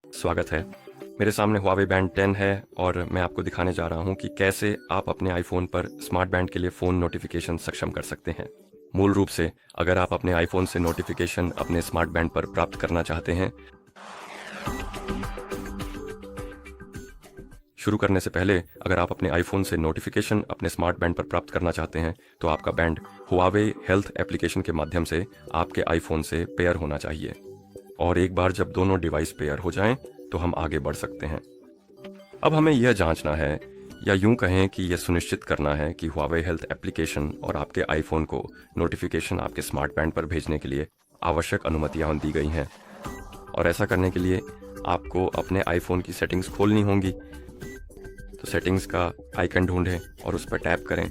स्वागत है। मेरे सामने Huawei Band 10 है और मैं आपको दिखाने जा रहा हूँ कि कैसे आप अपने आईफोन पर स्मार्ट बैंड के लिए फ़ोन नोटिफिकेशन सक्षम कर सकते हैं। मूल रूप से अगर आप अपने आईफोन से नोटिफिकेशन अपने स्मार्ट बैंड पर प्राप्त करना चाहते हैं, शुरू करने से पहले अगर आप अपने आईफोन से नोटिफिकेशन अपने स्मार्ट बैंड पर प्राप्त करना चाहते हैं तो आपका बैंड Huawei हेल्थ एप्लीकेशन के माध्यम से आपके आईफोन से पेयर होना चाहिए। और एक बार जब दोनों डिवाइस पेयर हो जाएं तो हम आगे बढ़ सकते हैं। अब हमें यह जांचना है या यूं कहें कि यह सुनिश्चित करना है कि Huawei हेल्थ एप्लीकेशन और आपके आईफोन को नोटिफिकेशन आपके स्मार्ट बैंड पर भेजने के लिए आवश्यक अनुमतियां दी गई हैं। और ऐसा करने के लिए आपको अपने आईफोन की सेटिंग्स खोलनी होंगी। तो सेटिंग्स का आइकन ढूंढें और उस पर टैप करें।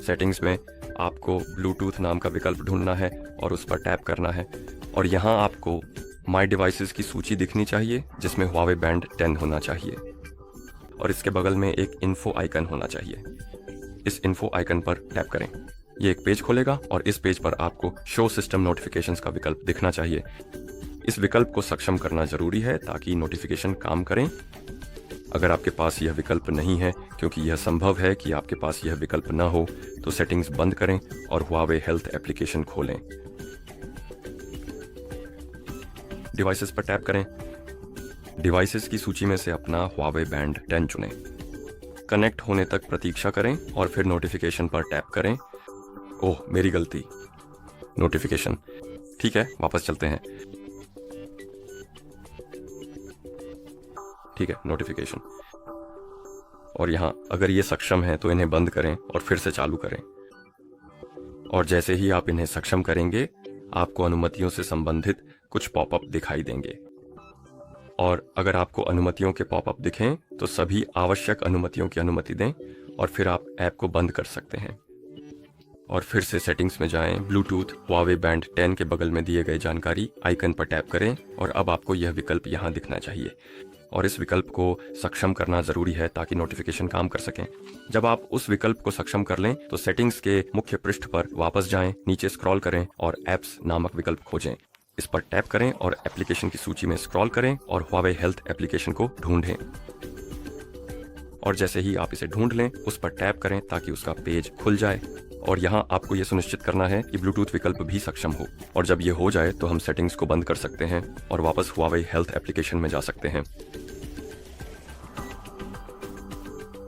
सेटिंग्स में आपको ब्लूटूथ नाम का विकल्प ढूंढना है और उस पर टैप करना है। और यहाँ आपको माई डिवाइसेस की सूची दिखनी चाहिए जिसमें Huawei Band 10 होना चाहिए और इसके बगल में एक इन्फो आइकन होना चाहिए। इस इन्फो आइकन पर टैप करें। ये एक पेज खोलेगा और इस पेज पर आपको शो सिस्टम नोटिफिकेशंस का विकल्प दिखना चाहिए। इस विकल्प को सक्षम करना जरूरी है ताकि नोटिफिकेशन काम करें। अगर आपके पास यह विकल्प नहीं है, क्योंकि यह संभव है कि आपके पास यह विकल्प न हो, तो सेटिंग्स बंद करें और Huawei हेल्थ एप्लीकेशन खोलें। डिवाइसेस पर टैप करें। डिवाइसेस की सूची में से अपना Huawei Band 10 चुनें। कनेक्ट होने तक प्रतीक्षा करें और फिर नोटिफिकेशन पर टैप करें। ओह, मेरी गलती। नोटिफिकेशन। ठीक है, वापस चलते हैं। ठीक है, नोटिफिकेशन। और यहाँ अगर ये सक्षम है तो इन्हें बंद करें और फिर से चालू करें। और जैसे ही आप इन्हें सक्षम करेंगे, आपको अनुमतियों से संबंधित कुछ पॉपअप दिखाई देंगे। और अगर आपको अनुमतियों के पॉपअप दिखें तो सभी आवश्यक अनुमतियों की अनुमति दें और फिर आप ऐप को बंद कर सकते हैं। और फिर से सेटिंग्स में जाएं, ब्लूटूथ Huawei Band 10 के बगल में दिए गए जानकारी आइकन पर टैप करें और अब आपको यह विकल्प यहाँ दिखना चाहिए। और इस विकल्प को सक्षम करना जरूरी है ताकि नोटिफिकेशन काम कर सकें। जब आप उस विकल्प को सक्षम कर लें तो सेटिंग्स के मुख्य पृष्ठ पर वापस जाएं, नीचे स्क्रॉल करें और एप्स नामक विकल्प खोजें। इस पर टैप करें और एप्लीकेशन की सूची में स्क्रॉल करें और Huawei हेल्थ एप्लीकेशन को ढूंढें। और जैसे ही आप इसे ढूंढ लें, उस पर टैप करें ताकि उसका पेज खुल जाए। और यहाँ आपको यह सुनिश्चित करना है कि ब्लूटूथ विकल्प भी सक्षम हो। और जब ये हो जाए तो हम सेटिंग्स को बंद कर सकते हैं और वापस Huawei हेल्थ एप्लीकेशन में जा सकते हैं।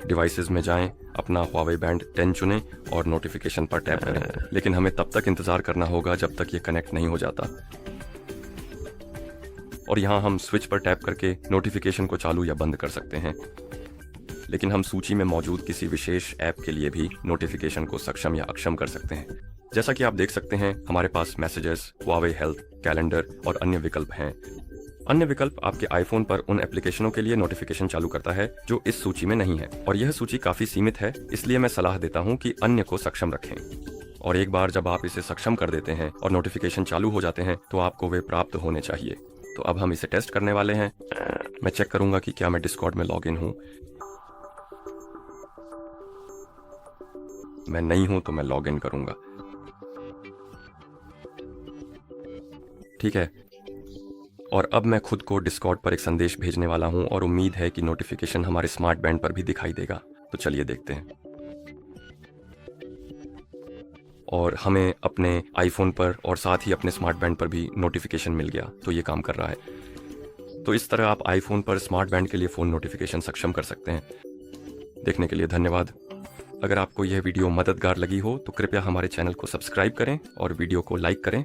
डिवाइसेस में जाएं, अपना Huawei Band 10 चुनें और नोटिफिकेशन पर टैप करें। लेकिन हमें तब तक इंतजार करना होगा जब तक ये कनेक्ट नहीं हो जाता। और यहाँ हम स्विच पर टैप करके नोटिफिकेशन को चालू या बंद कर सकते हैं। लेकिन हम सूची में मौजूद किसी विशेष ऐप के लिए भी नोटिफिकेशन को सक्षम या अक्षम कर सकते हैं। जैसा कि आप देख सकते हैं, हमारे पास मैसेजेस, Huawei हेल्थ, कैलेंडर और अन्य विकल्प हैं। अन्य विकल्प आपके आईफोन पर उन एप्लीकेशनों के लिए नोटिफिकेशन चालू करता है जो इस सूची में नहीं है। और यह सूची काफी सीमित है, इसलिए मैं सलाह देता हूँ कि अन्य को सक्षम रखें। और एक बार जब आप इसे सक्षम कर देते हैं और नोटिफिकेशन चालू हो जाते हैं तो आपको वे प्राप्त होने चाहिए। तो अब हम इसे टेस्ट करने वाले हैं। मैं चेक करूंगा कि क्या मैं डिस्कॉर्ड में लॉग इन हूँ। मैं नहीं हूं तो मैं लॉग इन करूंगा। ठीक है, और अब मैं खुद को डिस्कॉर्ड पर एक संदेश भेजने वाला हूं और उम्मीद है कि नोटिफिकेशन हमारे स्मार्ट बैंड पर भी दिखाई देगा। तो चलिए देखते हैं। और हमें अपने आईफोन पर और साथ ही अपने स्मार्ट बैंड पर भी नोटिफिकेशन मिल गया, तो ये काम कर रहा है। तो इस तरह आप आईफोन पर स्मार्ट बैंड के लिए फ़ोन नोटिफिकेशन सक्षम कर सकते हैं। देखने के लिए धन्यवाद। अगर आपको यह वीडियो मददगार लगी हो तो कृपया हमारे चैनल को सब्सक्राइब करें और वीडियो को लाइक करें।